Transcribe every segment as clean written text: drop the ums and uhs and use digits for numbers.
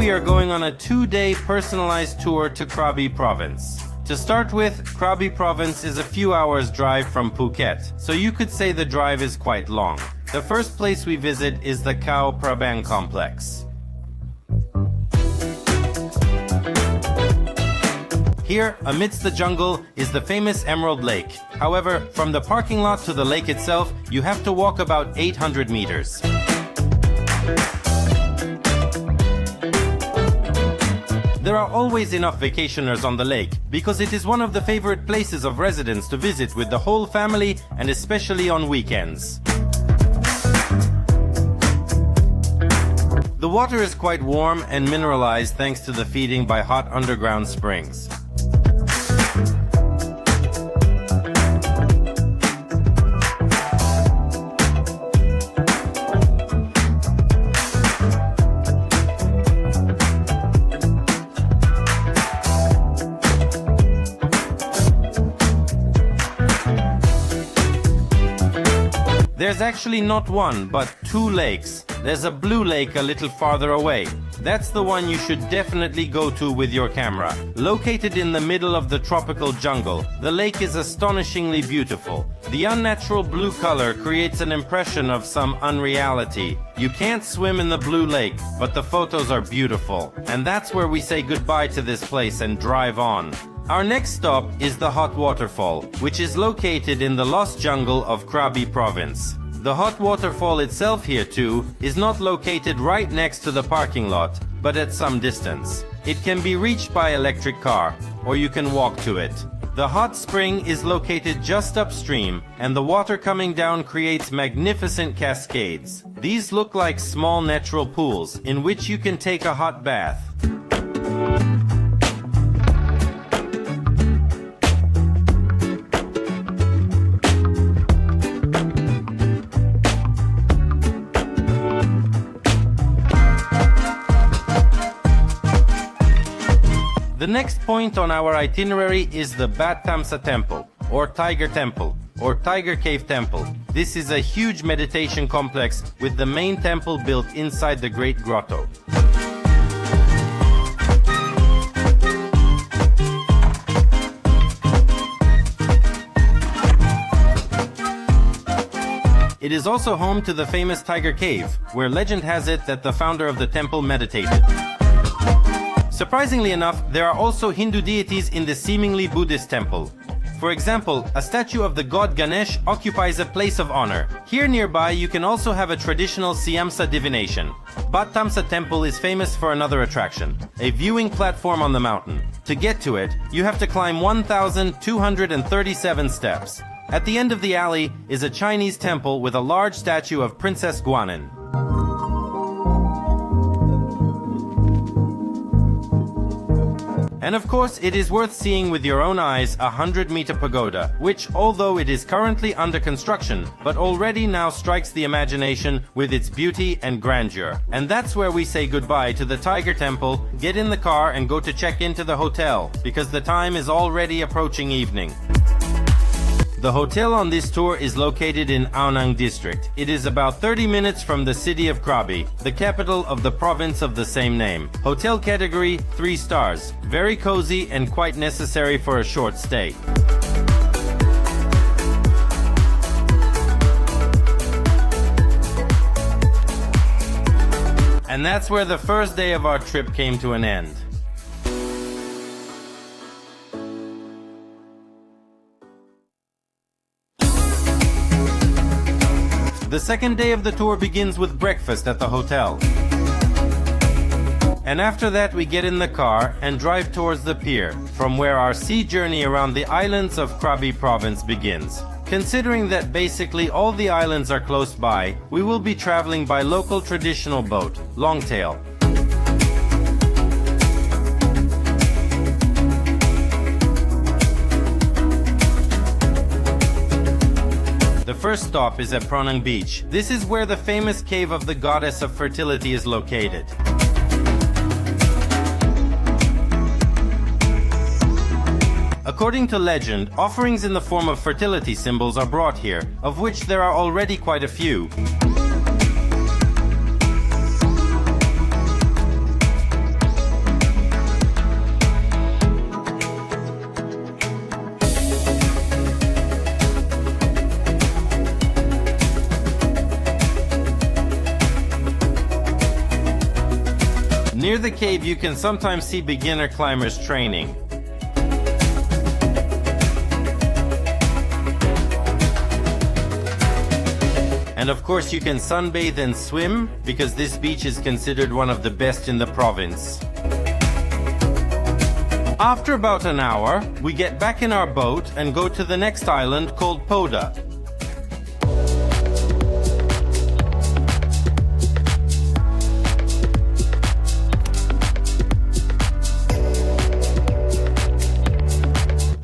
we are going on a 2-day personalized tour to Krabi province. To start with, Krabi province is a few hours drive from Phuket, so you could say the drive is quite long. The first place we visit is the Khao Prabang complex. Here, amidst the jungle, is the famous Emerald Lake. However, from the parking lot to the lake itself, you have to walk about 800 meters. There are always enough vacationers on the lake, because it is one of the favorite places of residents to visit with the whole family and especially on weekends. The water is quite warm and mineralized thanks to the feeding by hot underground springs. There's actually not one, but 2 lakes. There's a blue lake a little farther away. That's the one you should definitely go to with your camera. Located in the middle of the tropical jungle, the lake is astonishingly beautiful. The unnatural blue color creates an impression of some unreality. You can't swim in the blue lake, but the photos are beautiful. And that's where we say goodbye to this place and drive on. Our next stop is the Hot Waterfall, which is located in the lost jungle of Krabi province. The hot waterfall itself here too is not located right next to the parking lot, but at some distance. It can be reached by electric car, or you can walk to it. The hot spring is located just upstream, and the water coming down creates magnificent cascades. These look like small natural pools in which you can take a hot bath. The next point on our itinerary is the Bat Tamsa Temple, or Tiger Temple, or Tiger Cave Temple. This is a huge meditation complex with the main temple built inside the Great Grotto. It is also home to the famous Tiger Cave, where legend has it that the founder of the temple meditated. Surprisingly enough, there are also Hindu deities in the seemingly Buddhist temple. For example, a statue of the god Ganesh occupies a place of honor. Here nearby, you can also have a traditional Siamsa divination. Bat Tamsa Temple is famous for another attraction, a viewing platform on the mountain. To get to it, you have to climb 1,237 steps. At the end of the alley is a Chinese temple with a large statue of Princess Guanin. And of course, it is worth seeing with your own eyes a 100-meter pagoda, which, although it is currently under construction, but already now strikes the imagination with its beauty and grandeur. And that's where we say goodbye to the Tiger Temple, get in the car and go to check into the hotel, because the time is already approaching evening. The hotel on this tour is located in Ao Nang district. It is about 30 minutes from the city of Krabi, the capital of the province of the same name. Hotel category 3 stars. Very cozy and quite necessary for a short stay. And that's where the first day of our trip came to an end. The second day of the tour begins with breakfast at the hotel. And after that we get in the car and drive towards the pier, from where our sea journey around the islands of Krabi province begins. Considering that basically all the islands are close by, we will be traveling by local traditional boat, longtail. The first stop is at Pronang Beach. This is where the famous cave of the goddess of fertility is located. According to legend, offerings in the form of fertility symbols are brought here, of which there are already quite a few. Near the cave you can sometimes see beginner climbers training. And of course you can sunbathe and swim, because this beach is considered one of the best in the province. After about an hour, we get back in our boat and go to the next island called Poda.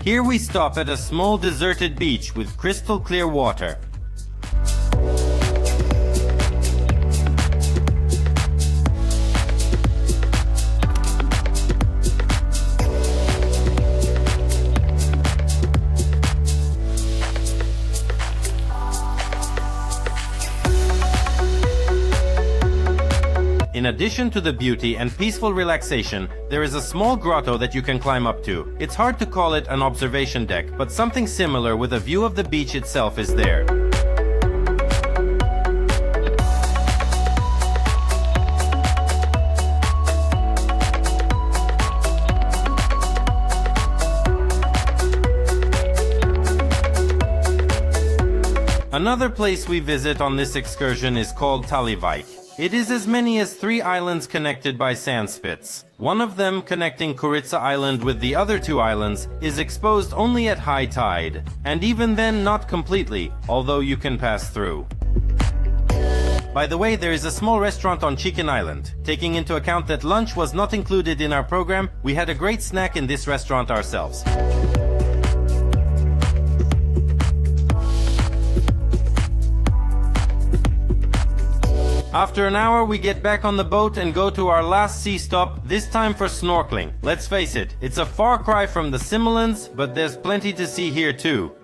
Here we stop at a small deserted beach with crystal clear water. In addition to the beauty and peaceful relaxation, there is a small grotto that you can climb up to. It's hard to call it an observation deck, but something similar with a view of the beach itself is there. Another place we visit on this excursion is called Talivike. It is as many as 3 islands connected by sand spits. One of them, connecting Kuritsa Island with the other 2 islands, is exposed only at high tide, and even then not completely, although you can pass through. By the way, there is a small restaurant on Chicken Island. Taking into account that lunch was not included in our program, we had a great snack in this restaurant ourselves. After an hour, we get back on the boat and go to our last sea stop, this time for snorkeling. Let's face it, it's a far cry from the Similans, but there's plenty to see here too.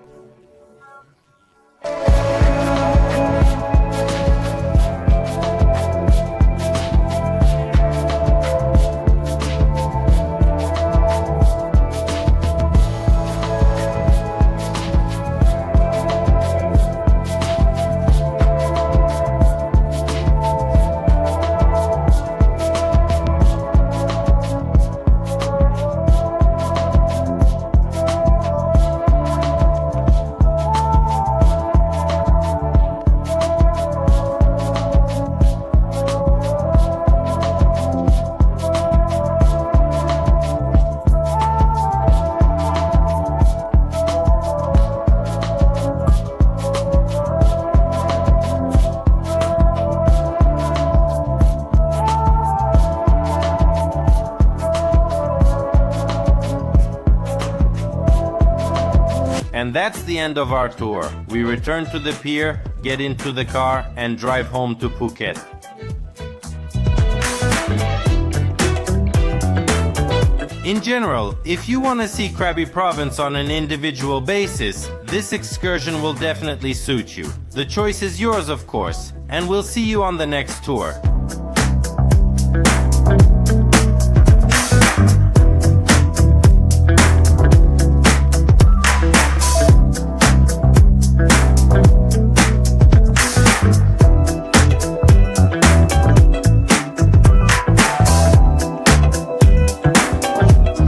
And that's the end of our tour. We return to the pier, get into the car, and drive home to Phuket. In general, if you want to see Krabi province on an individual basis, this excursion will definitely suit you. The choice is yours, of course, and we'll see you on the next tour.